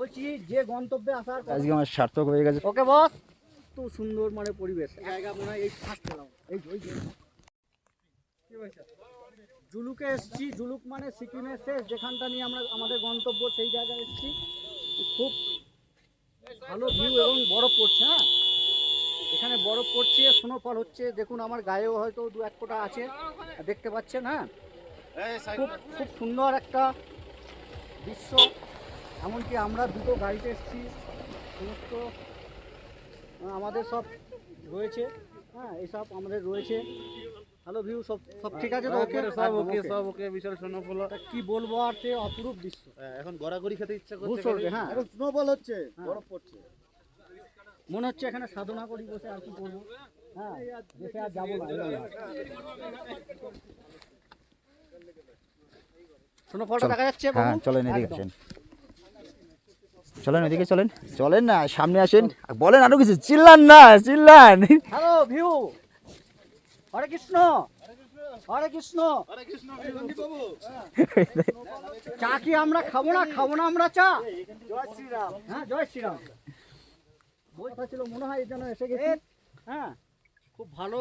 বলছি যে গন্তব্যে আসার আজকে আমার সার্থক হয়ে গেছে। ওকে বস, তো সুন্দর মানে পরিবেশ জায়গা মনে হয় এই ফার্স্ট পেলাম। এই জুলুকে এসছি, জুলুক মানে সিকিমের শেষ যেখানটা নিয়ে আমরা আমাদের গন্তব্য সেই জায়গায় এসছি। খুব ভালো ভিউ এবং বরফ পড়ছে। হ্যাঁ, এখানে বরফ পড়ছে, স্নোফল হচ্ছে। দেখুন আমার গায়েও হয়তো 2-1 ফোঁটা আছে, দেখতে পাচ্ছেন। হ্যাঁ, খুব খুব সুন্দর একটা দৃশ্য। এমনকি আমরা দুটো গাড়িতে এসেছি, সমস্ত আমাদের সব রয়েছে। হ্যাঁ, এইসব আমাদের রয়েছে। ভালো ভিউ, সব সব ঠিক আছে তো? ওকে, সব ওকে, সব ওকে। বিশাল স্নোফল। কি বলবো আর, সে অপরূপ দৃশ্য। এখন গড়াগড়ি খেতে ইচ্ছা করছে। চলবে। হ্যাঁ, এখন স্নোফল হচ্ছে, বরফ পড়ছে। মনে হচ্ছে এখানে সাধনা করি বসে, আর কি করবো। হ্যাঁ, দেশে আর যাবো না। স্নোফলটা দেখা যাচ্ছে। হ্যাঁ চলেন, এদিকে আসেন, চলেন ওইদিকে, চলেন চলেন না, সামনে আসেন, বলেন আরো কিছু, চিল্লান না, চিল্লান। হ্যালো ভিউ, হরে কৃষ্ণ, হরে কৃষ্ণ। চা কি আমরা খাবো না? খাবো না আমরা চা? জয় শ্রীরাম। হ্যাঁ, জয় শ্রীরাম। বলতে ছিল মনে হয় যেন এসে গেছি। হ্যাঁ, খুব ভালো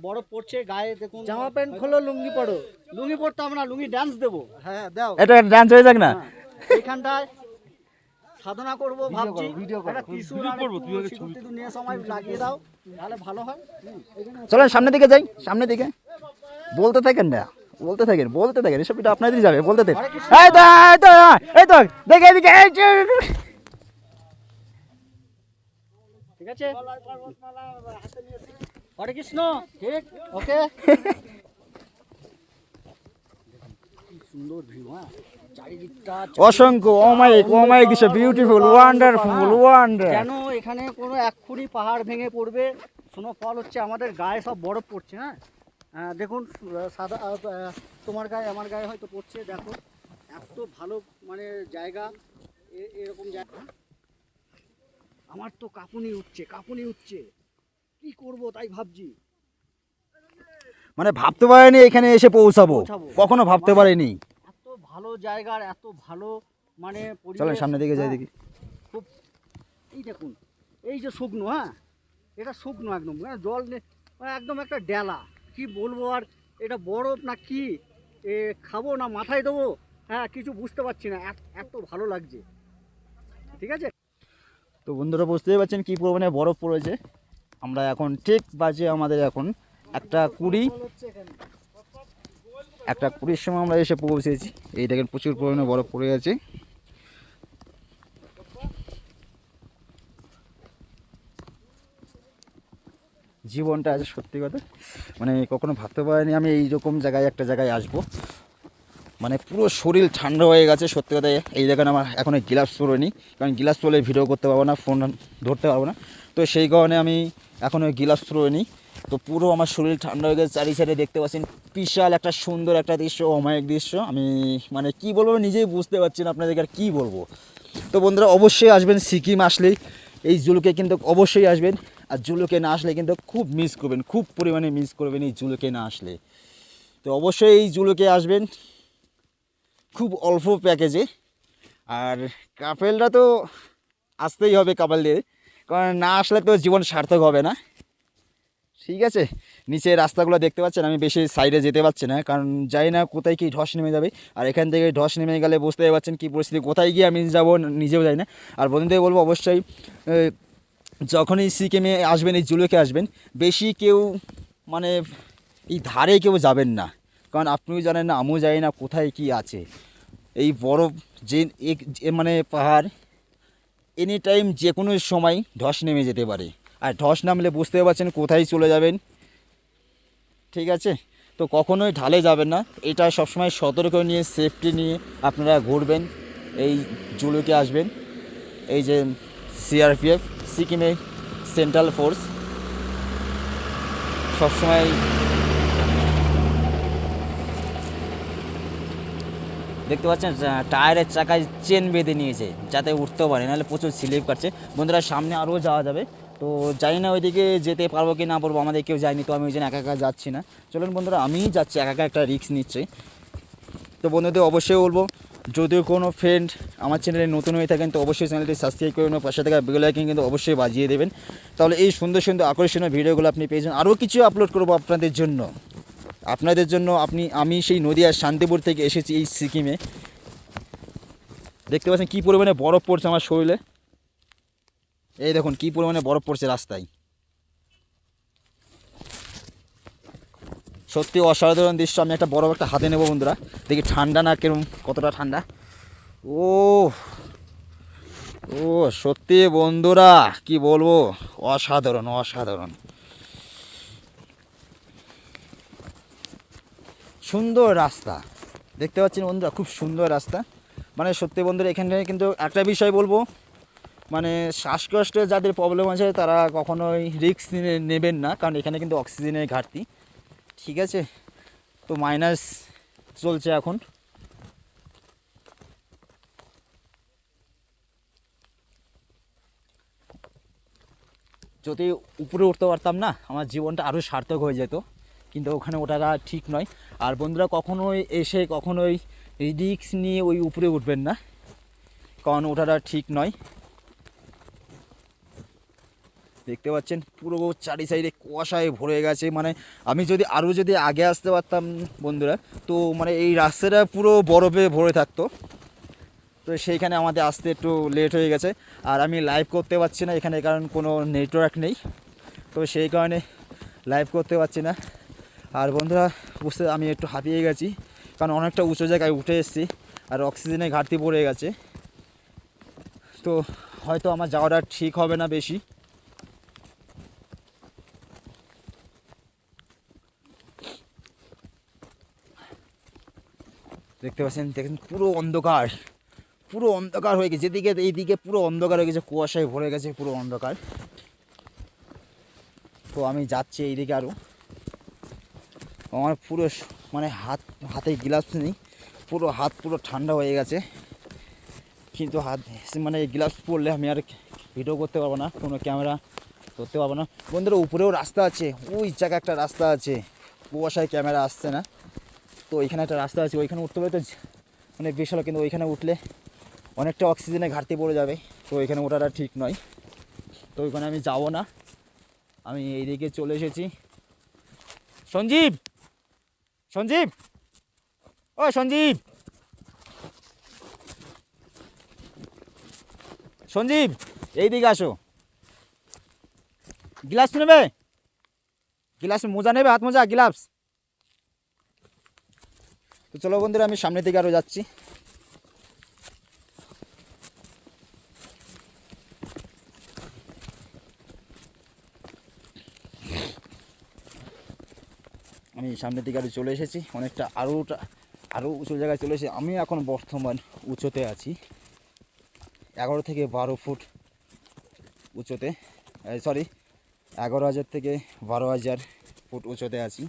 বরফ পড়ছে গায়ে। দেখুন, জামা প্যান্ট খোলো, লুঙ্গি পরো। লুঙ্গি পরতে হবে না, লুঙ্গি ডান্স দেবো। হ্যাঁ দাও। এটা ডান্স হয়ে যাক না। এখানটায় সাধনা করবো ভাবছি। একটা ত্রিশূল আর একটু সিঁদুর নিয়ে সময় লাগিয়ে দাও, তাহলে ভালো হয়। চলেন সামনের দিকে যাই, সামনের দিকে। বলতে থাকেন না, বলতে থাকেন, বলতে থাকেন, এসব এটা আপনাদেরই যাবে, বলতে থাকেন। এই তো, এই তো, এই তো, দেখে এদিকে, এই যে। ঠিক আছে, হরে কৃষ্ণ। ঠিক, ওকে। সুন্দর ভিউ। হ্যাঁ, চারিদিকটা অসংখ্য অমায়িক অমায়িক দৃশ্য, বিউটিফুল, ওয়ান্ডারফুল, ওয়ান্ডার। কেন এখানে কোনো এক্ষুনি পাহাড় ভেঙে পড়বে। স্নোফল হচ্ছে, আমাদের গায়ে সব বরফ পড়ছে। হ্যাঁ, দেখুন সাদা, তোমার গায়ে আমার গায়ে হয়তো পড়ছে। দেখো এত ভালো মানে জায়গা, এরকম জায়গা। আমার তো কাঁপুনি উঠছে, কাঁপুনি উঠছে, কি করব তাই ভাবছি। মানে ভাবতে পারিনি এখানে এসে পৌঁছাবো, কখনো ভাবতে পারিনি। এত ভালো জায়গার, এত ভালো মানে পরিবেশ। চলেন সামনের দিকে যাই, দেখি। খুব, এই দেখুন, এই যে শুকনো। হ্যাঁ, এটা শুকনো একদম, হ্যাঁ, জল একদম একটা ডেলা। কি বলবো আর, এটা বরফ না কি, খাবো না মাথায় দেবো। হ্যাঁ, কিছু বুঝতে পারছি না, এত ভালো লাগছে। ঠিক আছে, তো বন্ধুরা বুঝতেই পারছেন কী পরিমাণে বরফ পড়েছে। আমরা এখন ঠিক বাজে আমাদের এখন 1:20 সময় আমরা এসে পৌঁছেছি। এই দেখেন প্রচুর পরিমাণে বরফ পড়ে আছে। জীবনটা আছে সত্যি কথা, মানে কখনো ভাবতে পারিনি আমি এইরকম জায়গায় একটা জায়গায় আসবো। মানে পুরো শরীর ঠান্ডা হয়ে গেছে সত্যি কথা। এই জায়গায় আমার এখন গ্লাভস পরিনি, কারণ গ্লাভস পরলে ভিডিও করতে পারবো না, ফোন ধরতে পারবো না। তো সেই কারণে আমি এখন ওই গ্লাভস পরিনি। তো পুরো আমার শরীর ঠান্ডা হয়ে গেছে। চারি সাইডে দেখতে পাচ্ছেন বিশাল একটা সুন্দর একটা দৃশ্য, অমায়িক দৃশ্য। আমি মানে কি বলবো নিজেই বুঝতে পারছি না আপনাদেরকে আর কী বলবো। তো বন্ধুরা অবশ্যই আসবেন, সিকিম আসলেই এই জুলুকে কিন্তু অবশ্যই আসবেন। আর জুলুকে না আসলে কিন্তু খুব মিস করবেন, খুব পরিমাণে মিস করবেন এই জুলুকে না আসলে। তো অবশ্যই এই জুলুকে আসবেন খুব অল্প প্যাকেজে। আর কাপেলরা তো আসতেই হবে কাপেলদের, কারণ না আসলে তো জীবন সার্থক হবে না। ঠিক আছে, নিচে রাস্তাগুলো দেখতে পাচ্ছেন, আমি বেশি সাইডে যেতে পারছি না, কারণ জানি না কোথায় কি ধস নেমে যাবে। আর এখান থেকে ধস নেমে গেলে বুঝতে পারছেন কী পরিস্থিতি, কোথায় গিয়ে আমি যাব নিজেও জানি না। আর বন্ধুদের বলবো অবশ্যই যখনই সিকিমে আসবেন, এই জুলুকে আসবেন, বেশি কেউ মানে এই ধারে কেউ যাবেন না, কারণ আপনিও জানেন না, আমিও জানি না কোথায় কি আছে। এই বরফ যে মানে পাহাড়, এনি টাইম যে কোনো সময় ধস নেমে যেতে পারে। আর ধস নামলে বুঝতে পারছেন কোথায় চলে যাবেন। ঠিক আছে, তো কখনোই ঢালে যাবেন না, এটা সবসময় সতর্ক নিয়ে সেফটি নিয়ে আপনারা ঘুরবেন। এই জুলুকে আসবেন, এই যে সিআরপিএফ সিকিমে সেন্ট্রাল ফোর্স সবসময় দেখতে পাচ্ছেন টায়ারের চাকায় চেন বেঁধে নিয়েছে যাতে উঠতেও পারে, নাহলে প্রচুর স্লিপ কাটছে। বন্ধুরা সামনে আরও যাওয়া যাবে, তো জানি না ওইদিকে যেতে পারবো কি না পারবো, আমাদের কেউ যায়নি, তো আমি ওই জন্য একা একা যাচ্ছি না। চলুন বন্ধুরা, আমিই যাচ্ছি, একা একা একটা রিস্ক নিচ্ছি। তো বন্ধুদের অবশ্যই বলবো যদিও কোনো ফ্রেন্ড আমার চ্যানেলে নতুন হয়ে থাকেন তো অবশ্যই চ্যানেলটি সাবস্ক্রাইব করবেন ও পাশে থাকা বেল আইকন কিন্তু অবশ্যই বাজিয়ে দেবেন, তাহলে এই সুন্দর সুন্দর আকর্ষণীয় ভিডিওগুলো আপনি পেয়ে যাবেন। আরও কিছু আপলোড করবো আপনাদের জন্য। আমি সেই নদিয়ার শান্তিপুর থেকে এসেছি এই সিকিমে। দেখতে পাচ্ছেন কী পরিমাণে বরফ পড়ছে আমার শরীরে। এই দেখুন কী পরিমাণে বরফ পড়ছে রাস্তায়। সত্যি অসাধারণ দৃশ্য। আমি একটা বরফ একটা হাতে নেব বন্ধুরা, দেখি ঠান্ডা না কিরম, কতটা ঠান্ডা। ও ও সত্যি বন্ধুরা কি বলবো, অসাধারণ অসাধারণ সুন্দর রাস্তা। দেখতে পাচ্ছেন বন্ধুরা খুব সুন্দর রাস্তা। মানে সত্যি বন্ধুরা এখানে কিন্তু একটা বিষয় বলবো, মানে শ্বাসকষ্টের যাদের প্রবলেম আছে তারা কখনোই রিস্ক নেবেন না, কারণ এখানে কিন্তু অক্সিজেনের ঘাটতি। ঠিক আছে, তো মাইনাস চলছে এখন। যদি উপরে উঠতে পারতাম না আমার জীবনটা আরও সার্থক হয়ে যেত, কিন্তু ওখানে ওঠাটা ঠিক নয়। আর বন্ধুরা কখনোই এসে কখনোই রিস্ক নিয়ে ওই উপরে উঠবেন না, কারণ ওঠাটা ঠিক নয়। দেখতে পাচ্ছেন পুরো চারি সাইডে কুয়াশায় ভরে গেছে। মানে আমি যদি আগে আসতে পারতাম বন্ধুরা, তো মানে এই রাস্তাটা পুরো বরফে ভরে থাকতো। তো সেইখানে আমাদের আসতে একটু লেট হয়ে গেছে। আর আমি লাইভ করতে পারছি না এখানে, কারণ কোনো নেটওয়ার্ক নেই, তো সেই কারণে লাইভ করতে পারছি না। আর বন্ধুরা আমি একটু হাঁপিয়ে গেছি, কারণ অনেকটা উঁচু জায়গায় উঠে এসেছি আর অক্সিজেনের ঘাটতি পড়ে গেছে। তো হয়তো আমার যাওয়াটা ঠিক হবে না বেশি। দেখতে পাচ্ছেন, দেখেন পুরো অন্ধকার, পুরো অন্ধকার হয়ে গেছে। যেদিকে এইদিকে পুরো অন্ধকার হয়ে গেছে, কুয়াশায় ভরে গেছে পুরো অন্ধকার। তো আমি যাচ্ছি এইদিকে আরও। আমার পুরো মানে হাতে গ্লাভস নেই, পুরো হাত পুরো ঠান্ডা হয়ে গেছে। কিন্তু মানে গ্লাভস পরলে আমি আর ভিডিও করতে পারবো না, কোনো ক্যামেরা ধরতে পারবো না। বন্ধুরা উপরেও রাস্তা আছে, ওই জায়গায় একটা রাস্তা আছে, কুয়াশায় ক্যামেরা আসছে না। তো ওইখানে একটা রাস্তা আছে, ওইখানে উঠতে পারে তো মানে বেশ হলো, কিন্তু ওইখানে উঠলে অনেকটা অক্সিজেনের ঘাটতি পড়ে যাবে, তো ওইখানে ওঠাটা ঠিক নয়। তো ওইখানে আমি যাবো না, আমি এইদিকে চলে এসেছি। সঞ্জীব, সঞ্জীব, ও সঞ্জীব, সঞ্জীব এইদিকে আসো। গ্লাভস নেবে? গ্লাভস মোজা নেবে? হাত মোজা, গ্লাভস? তো চলো বন্ধুরা আমি সামনের দিকে আরও যাচ্ছি। আমি সামনের দিকে আরও চলে এসেছি, অনেকটা আরও উঁচু জায়গায় চলে এসেছি। আমি এখন বর্তমান উঁচুতে আছি 11 থেকে 12 ফুট উঁচুতে, 11,000 থেকে 12,000 ফুট উঁচুতে আছি।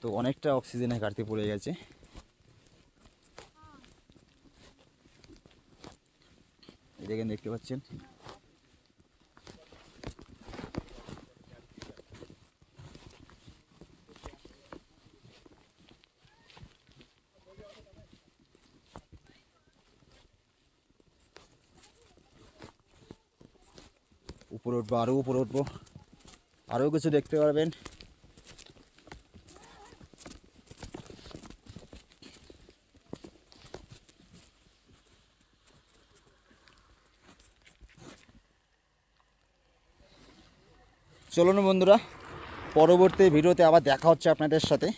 তো অনেকটা অক্সিজেনের ঘাটতি পড়ে গেছে। এদিকে দেখতে পাচ্ছেন উপরে উঠবো, আরও উপরে উঠবো, আরও কিছু দেখতে পারবেন। চলুন বন্ধুরা, পরবর্তী ভিডিওতে আবার দেখা হচ্ছে আপনাদের সাথে।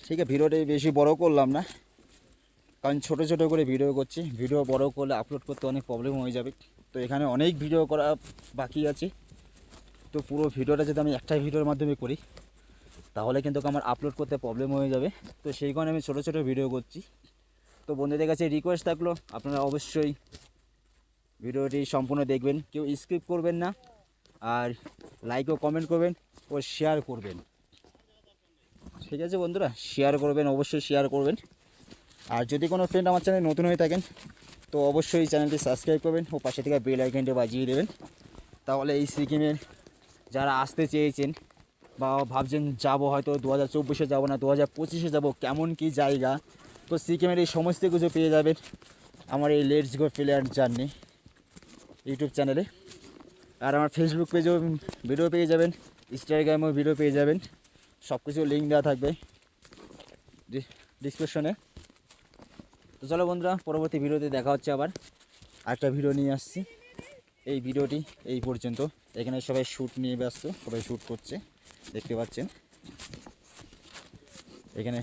ঠিক আছে, ভিডিওটা বেশি বড় করলাম না, কারণ ছোট ছোট করে ভিডিও করছি। ভিডিও বড় করলে আপলোড করতে অনেক প্রবলেম হয়ে যাবে। তো এখানে অনেক ভিডিও করা বাকি আছে। তো পুরো ভিডিওটা যদি আমি একটা ভিডিওর মাধ্যমে করি তাহলে কিন্তু আমার আপলোড করতে প্রবলেম হয়ে যাবে। তো সেই কারণে আমি ছোট ছোট ভিডিও করছি। তো বন্ধুদের কাছে রিকোয়েস্ট থাকলো আপনারা অবশ্যই ভিডিওটি সম্পূর্ণ দেখবেন, কেউ স্কিপ করবেন না, আর লাইক ও কমেন্ট করবেন ও শেয়ার করবেন। ঠিক আছে বন্ধুরা, শেয়ার করবেন, অবশ্যই শেয়ার করবেন। আর যদি কোনো ফ্রেন্ড আমার চ্যানেলে নতুন হয়ে থাকেন তো অবশ্যই চ্যানেলটি সাবস্ক্রাইব করবেন ও পাশে থেকে বেল আইকনটি বাজিয়ে দেবেন, তাহলে এই সিকিমের যারা আসতে চেয়েছেন বা ভাবছেন যাবো হয়তো 2024-এ যাবো না 2025-এ যাবো, কেমন কি জায়গা, তো সিকিমের এই সমস্ত কিছু পেয়ে যাবেন আমার এই let's go plan journey YouTube চ্যানেলে। আর আমার ফেসবুক পেজেও ভিডিও পেয়ে যাবেন, ইনস্টাগ্রামেও ভিডিও পেয়ে যাবেন, সব কিছু লিঙ্ক দেওয়া থাকবে ডিসক্রিপশনে। তো চলো বন্ধুরা, পরবর্তী ভিডিওতে দেখা হচ্ছে, আবার আরেকটা ভিডিও নিয়ে আসছি। এই ভিডিওটি এই পর্যন্ত। এখানে সবাই শ্যুট নিয়ে ব্যস্ত, সবাই শ্যুট করছে দেখতে পাচ্ছেন, এখানে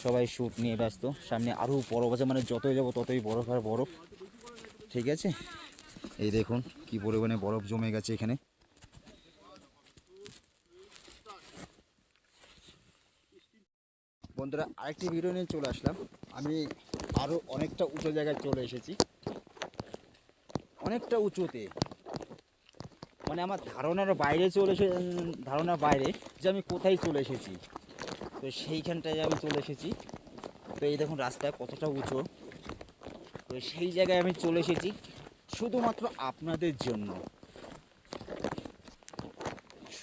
সবাই শ্যুট নিয়ে ব্যস্ত। সামনে আরও বরফ আছে, মানে যতই যাবো ততই বরফ আর বরফ, ঠিক আছে। এই দেখুন কি পরিমাণে বরফ জমে গেছে এখানে। বন্ধুরা, আরেকটি ভিডিও নিয়ে চলে আসলাম। আমি আরও অনেকটা উঁচু জায়গায় চলে এসেছি, অনেকটা উঁচুতে, মানে আমার ধারণার বাইরে ধারণার বাইরে যে আমি কোথায় চলে এসেছি। তো সেইখানটায় আমি চলে এসেছি। তো এই দেখুন রাস্তা কতটা উঁচু, তো সেই জায়গায় আমি চলে এসেছি শুধুমাত্র আপনাদের জন্য।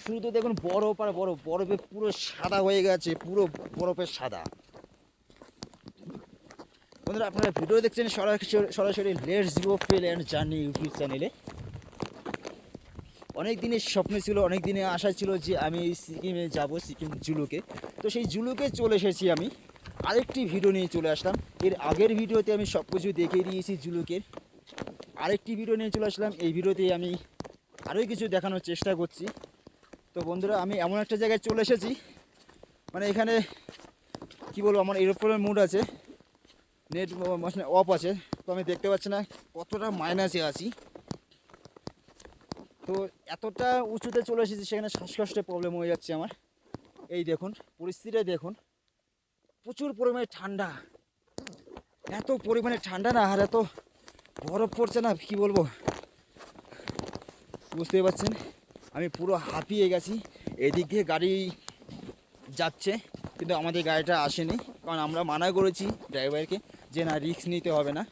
শুধু দেখুন বরফ আর বরফ, বরফে পুরো সাদা হয়ে গেছে, পুরো বরফের সাদা। বন্ধুরা, আপনারা ভিডিও দেখছেন সরাসরি let's go plan journey YouTube চ্যানেলে। অনেক দিনের স্বপ্ন ছিল, অনেক দিনের আশা ছিল যে আমি সিকিমে যাব, সিকিম জুলুকে। তো সেই জুলুকে চলে এসেছি আমি, আরেকটি ভিডিও নিয়ে চলে আসলাম। এর আগের ভিডিওতে আমি সব কিছু দেখিয়ে দিয়েছি জুলুকের, আরেকটি ভিডিও নিয়ে চলে আসলাম। এই ভিডিওতে আমি আরও কিছু দেখানোর চেষ্টা করছি। তো বন্ধুরা, আমি এমন একটা জায়গায় চলে এসেছি, মানে এখানে কি বলবো, আমার এরোপ্লেনের মুড আছে, নেট অফ আছে, তো আমি দেখতে পাচ্ছি না কতটা মাইনাসে আছি। তো এতটা উঁচুতে চলে এসেছি, সেখানে শ্বাসকষ্টের প্রবলেম হয়ে যাচ্ছে আমার। এই দেখুন পরিস্থিতিটা দেখুন, প্রচুর পরিমাণে ঠান্ডা, এত পরিমাণে ঠান্ডা না, আর এত বরফ পড়ছে না, কি বলবো, বুঝতেই পারছেন। আমি পুরো হাঁপিয়ে গেছি। এদিক দিয়ে গাড়ি যাচ্ছে, কিন্তু আমাদের গাড়িটা আসেনি, কারণ আমরা মানা করেছি ড্রাইভারকে যে না, রিস্ক নিতে হবে না,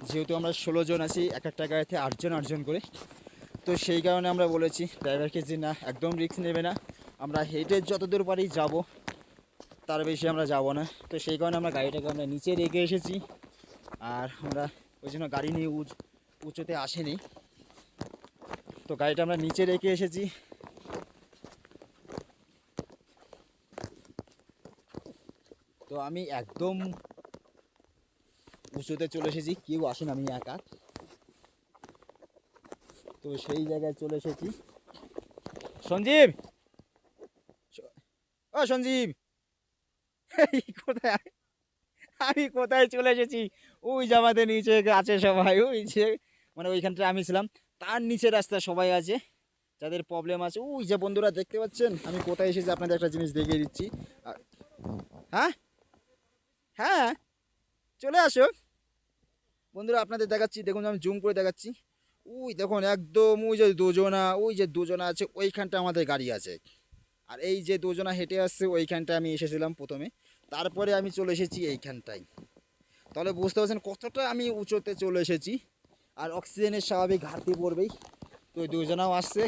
যেহেতু আমরা 16 জন আছি, এক একটা গাড়িতে 8 জন করে। তো সেই কারণে আমরা বলেছি ড্রাইভারকে যে না, একদম রিস্ক নেবে না, আমরা হেঁটে যতদূর পারি যাব, তার বেশি আমরা যাব না। তো সেই কারণে আমরা গাড়িটাকে আমরা নিচে রেখে এসেছি, আর আমরা ওই জন্য গাড়ি নিয়ে উঁচুতে আসেনি, তো গাড়িটা আমরা নিচে রেখে এসেছি। তো আমি একদম উঁচুতে চলে এসেছি, কেউ আসেন, আমি একা। তো সেই জায়গায় চলে এসেছি। সঞ্জীব, ও সঞ্জীব, কোথায়, আমি কোথায় চলে এসেছি? ওই জামাতে নিচে আছে সবাই, ওই যে মানে ওইখানটা আমি ছিলাম, তার নিচে রাস্তা সবাই আছে, যাদের প্রবলেম আছে। ওই যে বন্ধুরা দেখতে পাচ্ছেন আমি কোথায় এসেছি, আপনাদের একটা জিনিস দেখিয়ে দিচ্ছি। হ্যাঁ হ্যাঁ, চলে আসো বন্ধুরা, আপনাদের দেখাচ্ছি, দেখুন আমি জুম করে দেখাচ্ছি। ওই দেখুন একদম ওই যে দুজনা আছে, ওইখানটা আমাদের গাড়ি আছে। আর এই যে দুজনা হেঁটে আসছে, ওইখানটা আমি এসেছিলাম প্রথমে, তারপরে আমি চলে এসেছি এইখানটায়। তাহলে বুঝতে পারছেন কতটা আমি উঁচুতে চলে এসেছি। আর অক্সিজেনের স্বাভাবিক ঘাটতি পড়বেই, তো ওই দুজনাও আসছে।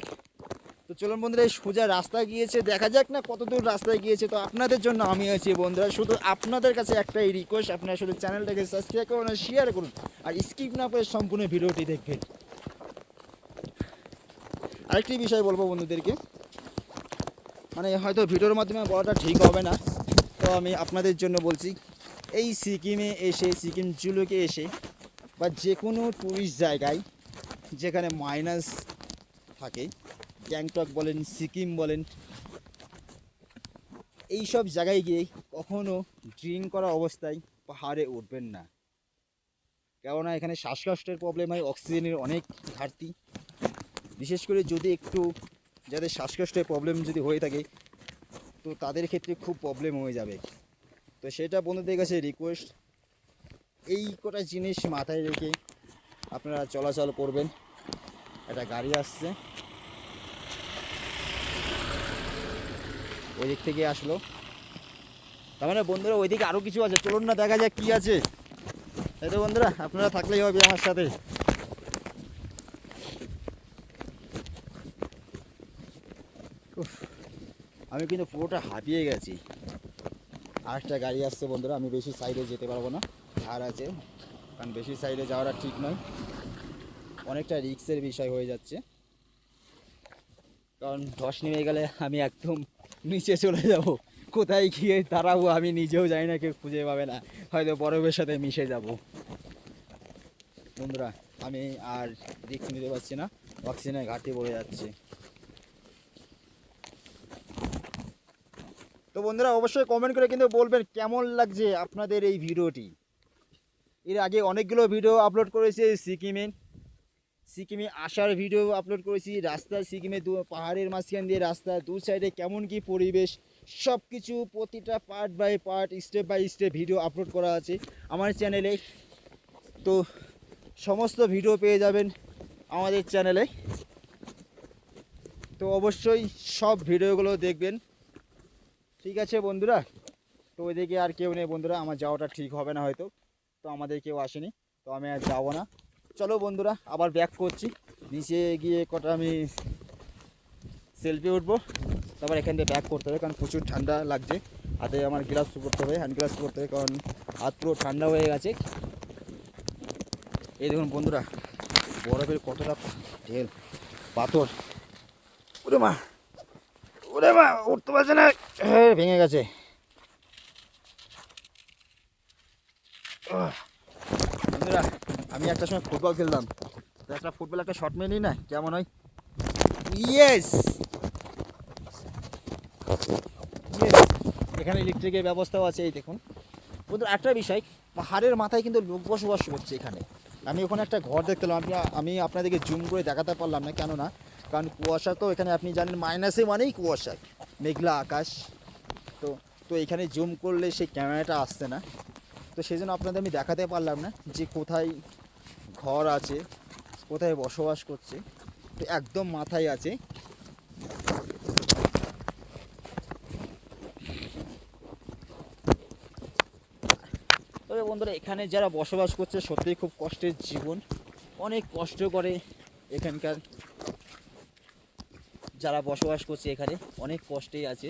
তো চলুন বন্ধুরা, এই সোজা রাস্তা গিয়েছে, দেখা যাক না কত দূর রাস্তায় গিয়েছে। তো আপনাদের জন্য আমি আছি বন্ধুরা, শুধু আপনাদের কাছে একটাই রিকোয়েস্ট, আপনারা শুধু চ্যানেলটাকে সাবস্ক্রাইব করুন আর শেয়ার করুন, আর স্কিপ না করে সম্পূর্ণ ভিডিওটি দেখবেন। আরেকটি বিষয় বলবো বন্ধুদেরকে, মানে হয়তো ভিডিওর মাধ্যমে বলাটা ঠিক হবে না, তো আমি আপনাদের জন্য বলছি, এই সিকিমে এসে, সিকিম জুলুকে এসে, বা যে কোনো ট্যুরিস্ট জায়গায় যেখানে মাইনাস থাকে, গ্যাংটক বলেন, সিকিম বলেন, এই সব জায়গায় গিয়ে কখনও ড্রিঙ্ক করা অবস্থায় পাহাড়ে উঠবেন না, কেননা এখানে শ্বাসকষ্টের প্রবলেম হয়, অক্সিজেনের অনেক ঘাটতি, বিশেষ করে যদি একটু যাদের শ্বাসকষ্টের প্রবলেম যদি হয়ে থাকে, তো তাদের ক্ষেত্রে খুব প্রবলেম হয়ে যাবে। তো সেটা বন্ধুদের কাছে রিকোয়েস্ট, এই কটা জিনিস মাথায় রেখে আপনারা চলাচল করবেন। একটা গাড়ি আসছে, ওই দিক থেকে আসলো, তার মানে বন্ধুরা ওইদিকে আরও কিছু আছে, চলুন না দেখা যাক কী আছে। এই তো বন্ধুরা, আপনারা থাকলেই হবে আমার সাথে। আমি কিন্তু পুরোটা হাঁপিয়ে গেছি। আরেকটা গাড়ি আসছে বন্ধুরা, আমি বেশি সাইডে যেতে পারবো না, ধার আছে, কারণ বেশি সাইডে যাওয়াটা ঠিক নয়, অনেকটা রিস্কের বিষয় হয়ে যাচ্ছে। কারণ ধস নেমে গেলে আমি একদম নিচে চলে যাব, কোথায় গিয়ে দাঁড়াবো আমি নিজেও জানি না, কেউ খুঁজে পাবে না, হয়তো বরফের সাথে মিশে যাব। বন্ধুরা আমি আর রিস্ক নিতে পারছি না, অক্সিজেনের ঘাটতি পড়ে যাচ্ছে। তো বন্ধুরা অবশ্যই কমেন্ট করে কিন্তু বলবেন কেমন লাগছে আপনাদের এই ভিডিওটি। এর আগে অনেকগুলো ভিডিও আপলোড করেছি সিকিমে আসার ভিডিও আপলোড করেছি, রাস্তা সিকিমে পাহাড়ের মাঝখান দিয়ে রাস্তা, দু সাইডে কেমন কি পরিবেশ, সব কিছু প্রতিটা part by part, step by step video upload করা আছে আমার চ্যানেলে। তো সমস্ত ভিডিও পেয়ে যাবেন আমাদের চ্যানেলে, তো অবশ্যই সব ভিডিওগুলো দেখবেন। ঠিক আছে বন্ধুরা, তো ওইদিকে আর কেউ নেই বন্ধুরা, আমার যাওয়াটা ঠিক হবে না হয়তো, তো আমাদের কেউ আসেনি, তো আমি আর যাবো না। চলো বন্ধুরা আবার ব্যাক করছি, নিচে গিয়ে কটা আমি সেলফি উঠবো, তারপর এখান থেকে ব্যাক করতে হবে, কারণ প্রচুর ঠান্ডা লাগছে, হাতে আমার গ্লাভস করতে হবে, হ্যান্ড গ্লাভস করতে হবে, কারণ হাত পুরো ঠান্ডা হয়ে গেছে। এই দেখুন বন্ধুরা বরফের কতটা ঢেল, পাথর, ওরে মা উঠতে পারছে না, ভেঙে গেছে। বন্ধুরা আমি একটা সময় ফুটবল খেলতাম, তো একটা ফুটবল একটা শট মেরে নিই না, কেমন হয়? ইয়েস, এখানে ইলেকট্রিকের ব্যবস্থাও আছে। এই দেখুন বন্ধুরা একটা বিষয়, পাহাড়ের মাথায় কিন্তু লোক বসবাস করছে এখানে। আমি ওখানে একটা ঘর দেখতে পেলাম, আমি আপনাদেরকে জুম করে দেখাতে পারলাম না, কেন না, কারণ কুয়াশা তো এখানে, আপনি জানেন মাইনাসে মানেই কুয়াশা, মেঘলা আকাশ, তো তো এখানে জুম করলে সেই ক্যামেরাটা আসছে না, তো সেই জন্য আপনাদের আমি দেখাতে পারলাম না যে কোথায় ঘর আছে, কোথায় বসবাস করছে, তো একদম মাথায় আছে। তবে বন্ধুরা এখানে যারা বসবাস করছে সত্যিই খুব কষ্টের জীবন, অনেক কষ্ট করে এখানকার যারা বসবাস করছে, এখানে অনেক কষ্টেই আছে,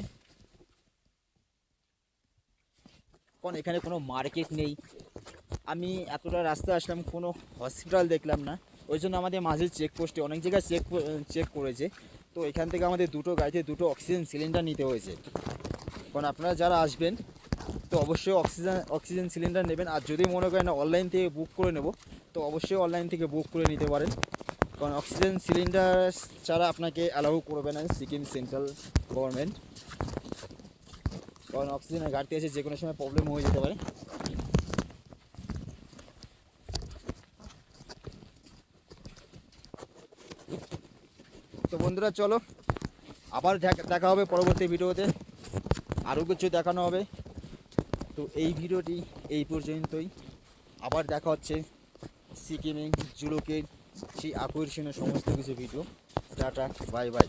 কারণ এখানে কোনো মার্কেট নেই। আমি এতটা রাস্তা আসলাম, কোনো হসপিটাল দেখলাম না, ওই জন্য আমাদের মাঝে চেকপোস্টে অনেক জায়গায় চেক করেছে, তো এখান থেকে আমাদের দুটো গাড়িতে দুটো অক্সিজেন সিলিন্ডার নিতে হয়েছে। কারণ আপনারা যারা আসবেন তো অবশ্যই অক্সিজেন সিলিন্ডার নেবেন, আর যদি মনে করেন অনলাইন থেকে বুক করে নেব, তো অবশ্যই অনলাইন থেকে বুক করে নিতে পারেন, কারণ অক্সিজেন সিলিন্ডার ছাড়া আপনাকে অ্যালাউ করবে না সিকিম সেন্ট্রাল গভর্নমেন্ট, কারণ অক্সিজেনের ঘাটতি আছে, যে কোনো সময় প্রবলেম হয়ে যেতে পারে। তো বন্ধুরা চলো আবার দেখা হবে পরবর্তী ভিডিওতে, আরও কিছু দেখানো হবে। তো এই ভিডিওটি এই পর্যন্তই, আবার দেখা হচ্ছে সিকিমে জুলুকের সেই আকর্ষণীয় সমস্ত কিছু ভিডিও। Tata, bye bye.